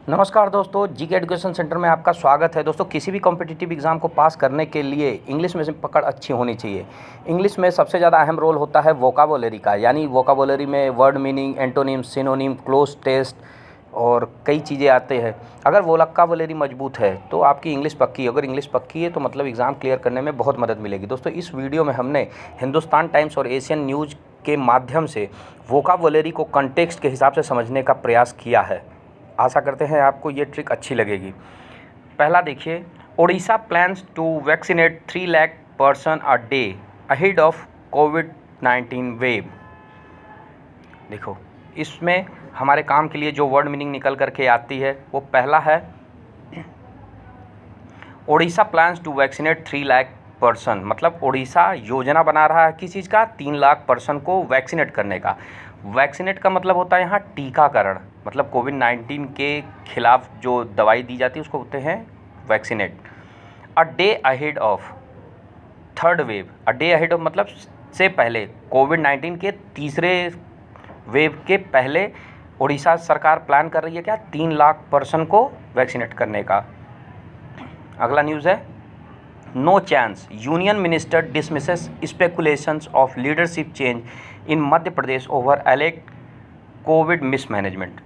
नमस्कार दोस्तों, GK education centre में आपका स्वागत है। दोस्तों, किसी भी कॉम्पिटिटिव एग्ज़ाम को पास करने के लिए इंग्लिश में से पकड़ अच्छी होनी चाहिए। इंग्लिश में सबसे ज़्यादा अहम रोल होता है वोकाबुलरी का, यानी वोकाबुलरी में word meaning, antonym, synonym, cloze test और कई चीज़ें आते हैं। अगर वोकाबुलरी मजबूत है तो आपकी इंग्लिश पक्की है। अगर इंग्लिश पक्की है तो मतलब एग्ज़ाम क्लियर करने में बहुत मदद मिलेगी। दोस्तों, इस वीडियो में हमने हिंदुस्तान टाइम्स और एशियन न्यूज़ के माध्यम से वोकाबुलरी को कंटेक्स्ट के हिसाब से समझने का प्रयास किया है। आशा करते हैं आपको ये ट्रिक अच्छी लगेगी। पहला देखिए, Odisha plans to vaccinate 3 lakh person a day ahead of कोविड-19 वेव। देखो, इसमें हमारे काम के लिए जो वर्ड मीनिंग निकल करके आती है वो पहला है, Odisha plans to vaccinate 3 lakh person, मतलब ओडिशा योजना बना रहा है किस चीज़ का, 3 लाख पर्सन को वैक्सीनेट करने का। वैक्सीनेट का मतलब होता है यहाँ टीकाकरण, मतलब कोविड-19 के खिलाफ जो दवाई दी जाती है उसको बोलते हैं vaccinate. A day ahead of third wave, a day ahead of मतलब से पहले, कोविड-19 के तीसरे वेव के पहले उड़ीसा सरकार प्लान कर रही है क्या, 3 लाख पर्सन को वैक्सीनेट करने का। अगला न्यूज़ है, no chance union minister dismisses speculations of leadership change in Madhya Pradesh over alleged Covid mismanagement.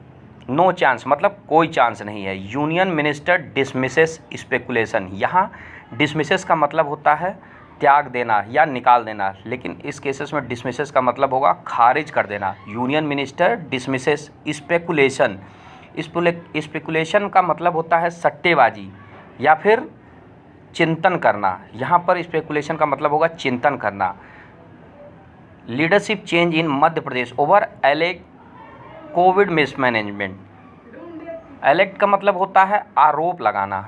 No chance मतलब कोई चांस नहीं है। यूनियन मिनिस्टर डिसमिसेस स्पेकुलेशन, यहाँ डिसमिसेस का मतलब होता है त्याग देना या निकाल देना, लेकिन इस केसेस में डिसमिसेस का मतलब होगा खारिज कर देना। Union minister dismisses speculation, speculation का मतलब होता है सट्टेबाजी या फिर चिंतन करना। यहाँ पर स्पेकुलेशन का मतलब होगा चिंतन करना। Leadership change in Madhya Pradesh over alleged Covid mismanagement. Elect का मतलब होता है आरोप लगाना,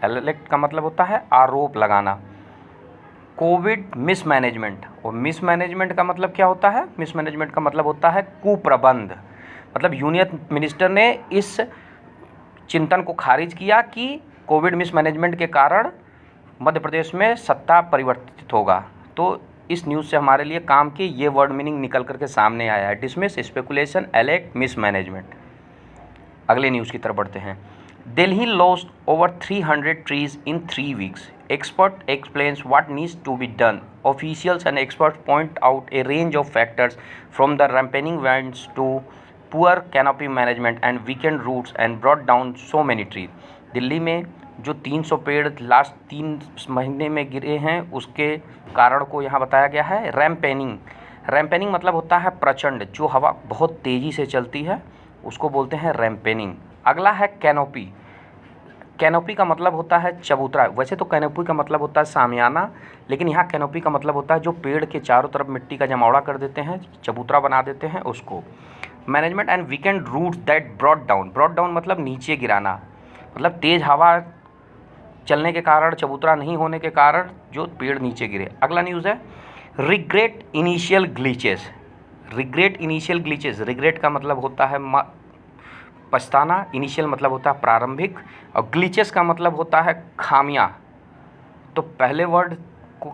एलेक्ट का मतलब होता है आरोप लगाना। कोविड मिसमैनेजमेंट, और मिसमैनेजमेंट का मतलब क्या होता है, मिसमैनेजमेंट का मतलब होता है कुप्रबंध। मतलब यूनियन मिनिस्टर ने इस चिंतन को खारिज किया कि कोविड मिसमैनेजमेंट के कारण मध्य प्रदेश में सत्ता परिवर्तित होगा। तो इस न्यूज़ से हमारे लिए काम की ये वर्ड मीनिंग निकल करके सामने आया है, डिसमिस, स्पेकुलेशन, एलेक्ट, मिसमैनेजमेंट। अगले न्यूज़ की तरफ बढ़ते हैं। Delhi lost over 300 trees in 3 weeks, expert explains what needs to be done, officials and experts point out a range of factors from the rampaging winds to poor canopy management and weekend roots and brought down so many trees. Delhi में जो 300 पेड़ last 3 महीने में गिरे हैं उसके कारण को यहाँ बताया गया है। रैम्पेनिंग, रैम्पेनिंग मतलब होता है प्रचंड, जो हवा बहुत तेज़ी से चलती है उसको बोलते हैं रैम्पेनिंग। अगला है कैनोपी, कैनोपी का मतलब होता है चबूतरा। वैसे तो कैनोपी का मतलब होता है सामियाना, लेकिन यहाँ कैनोपी का मतलब होता है जो पेड़ के चारों तरफ मिट्टी का जमावड़ा कर देते हैं, चबूतरा बना देते हैं, उसको। Management and weekend routes that brought down, brought down मतलब नीचे गिराना, मतलब तेज़ हवा चलने के कारण, चबूतरा नहीं होने के कारण जो पेड़ नीचे गिरे। अगला न्यूज़ है, regret initial glitches, regret initial glitches, regret का मतलब होता है पछताना, इनिशियल मतलब होता है प्रारंभिक, और ग्लिचेस का मतलब होता है खामियां। तो पहले वर्ड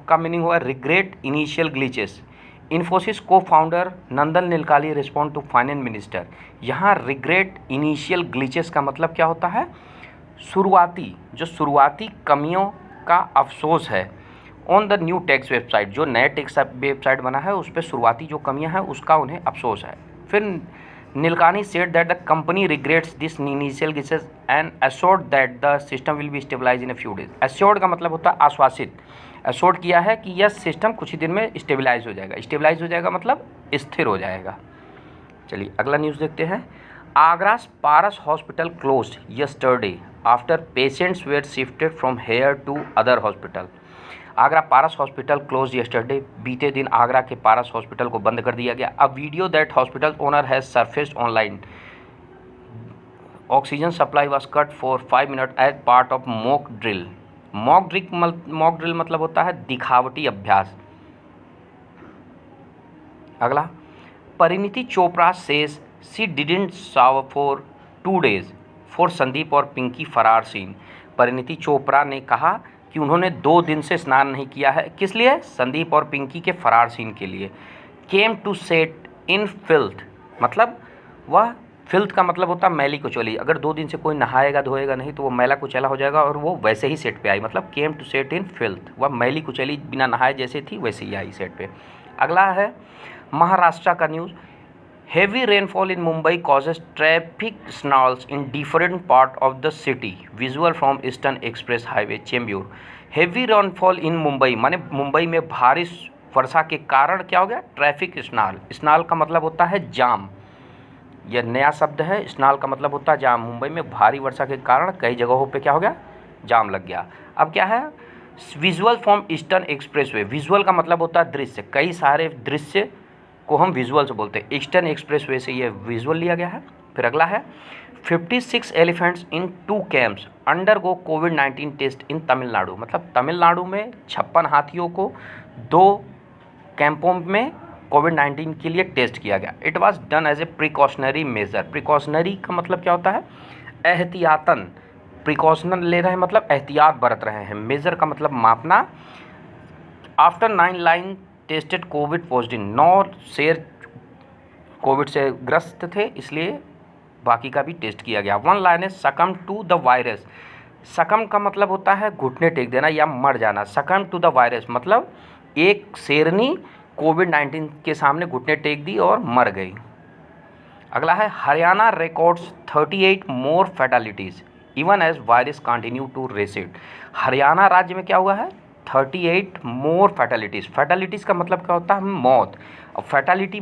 का मीनिंग हुआ रिग्रेट इनिशियल ग्लिचेस। इन्फोसिस को founder Nandan Nilekani respond to finance minister, यहाँ रिग्रेट इनिशियल ग्लिचेस का मतलब क्या होता है, शुरुआती कमियों का अफसोस है। On the new tax website, जो नए टैक्स वेबसाइट बना है उस पर शुरुआती जो कमियां हैं उसका उन्हें अफसोस है। फिर Nilekani said that the company regrets this initial glitches and assured that the system will be stabilize in a few days. Assured का मतलब होता है आश्वासित, एश्योर्ड किया है कि यह सिस्टम कुछ ही दिन में स्टेबलाइज हो जाएगा। स्टेबलाइज हो जाएगा मतलब स्थिर हो जाएगा। चलिए अगला न्यूज़ देखते हैं। Agra's Paras hospital closed yesterday after patients were shifted from here to other hospital। Agra Paras hospital close yesterday, बीते दिन आगरा के पारस हॉस्पिटल को बंद कर दिया गया। A video that hospital owner has surfaced online, oxygen supply was cut for 5 minute as part of mock drill. Mock drill मतलब होता है दिखावटी अभ्यास। अगला, Parineeti Chopra says she didn't shower for 2 days for Sandeep और पिंकी फरार सीन। परिणीति चोपड़ा ने कहा कि उन्होंने 2 दिन से स्नान नहीं किया है, किस लिए, संदीप और पिंकी के फरार सीन के लिए। Came to set in filth मतलब वह फिल्थ का मतलब होता है मैली कुचैली। अगर 2 दिन से कोई नहाएगा धोएगा नहीं तो वो मैला कुचैला हो जाएगा और वो वैसे ही सेट पे आई, मतलब came to set in filth. वह मैली कुचैली बिना नहाए जैसे थी वैसे ही आई सेट पे। अगला है महाराष्ट्र का news. Heavy rainfall in Mumbai causes traffic snarls in different part of the city, visual from eastern express highway Chembur. Heavy rainfall in Mumbai माने मुंबई में भारी वर्षा के कारण क्या हो गया, ट्रैफिक स्नॉल। स्नॉल का मतलब होता है जाम, यह नया शब्द है। स्नॉल का मतलब होता है जाम। मुंबई में भारी वर्षा के कारण कई जगहों पे क्या हो गया, जाम लग गया। अब क्या है, visual from eastern expressway. Visual का मतलब होता है दृश्य, कई सारे दृश्य को हम विजुअल से बोलते हैं। ईस्टर्न एक्सप्रेसवे से ये विजुअल लिया गया है। फिर अगला है 56 एलिफेंट्स इन 2 कैंप्स अंडरगो कोविड-19 टेस्ट इन तमिलनाडु। मतलब तमिलनाडु में 56 हाथियों को 2 कैंपों में कोविड-19 के लिए टेस्ट किया गया। It was done as a precautionary measure. Precautionary का मतलब क्या होता है, एहतियातन। प्रिकॉशन ले रहे हैं मतलब एहतियात बरत रहे हैं। मेजर का मतलब मापना। After 9 line tested Covid positive. 9 शेर कोविड से ग्रस्त थे, इसलिए बाकी का भी टेस्ट किया गया। 1 लाइन सकम टू द वायरस। सकम का मतलब होता है घुटने टेक देना या मर जाना। सकम टू द वायरस मतलब एक शेरनी कोविड-19 के सामने घुटने टेक दी और मर गई। अगला है Haryana records 38 more fatalities even as virus continue to recede. Haryana राज्य में क्या हुआ है, 38 मोर फैटालिटीज़। फैटालिटीज़ का मतलब क्या होता है, मौत। और फैटालिटी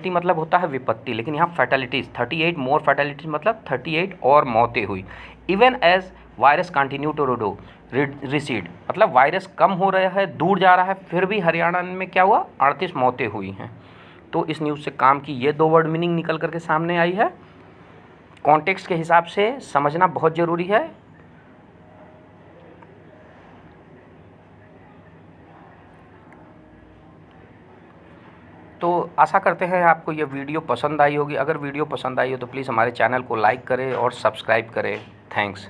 मतलब होता है विपत्ति, लेकिन यहाँ फैटालिटीज़ 38 मोर फैटालिटीज़ मतलब 38 और मौतें हुई। Even as virus continue to recede मतलब वायरस कम हो रहा है, दूर जा रहा है, फिर भी हरियाणा में क्या हुआ, 38 मौतें हुई हैं। तो इस न्यूज़ से काम की ये 2 वर्ड मीनिंग निकल करके सामने आई है। कॉन्टेक्स्ट के हिसाब से समझना बहुत ज़रूरी है। तो आशा करते हैं आपको ये वीडियो पसंद आई होगी। अगर वीडियो पसंद आई हो तो प्लीज़ हमारे चैनल को लाइक करें और सब्सक्राइब करें। थैंक्स।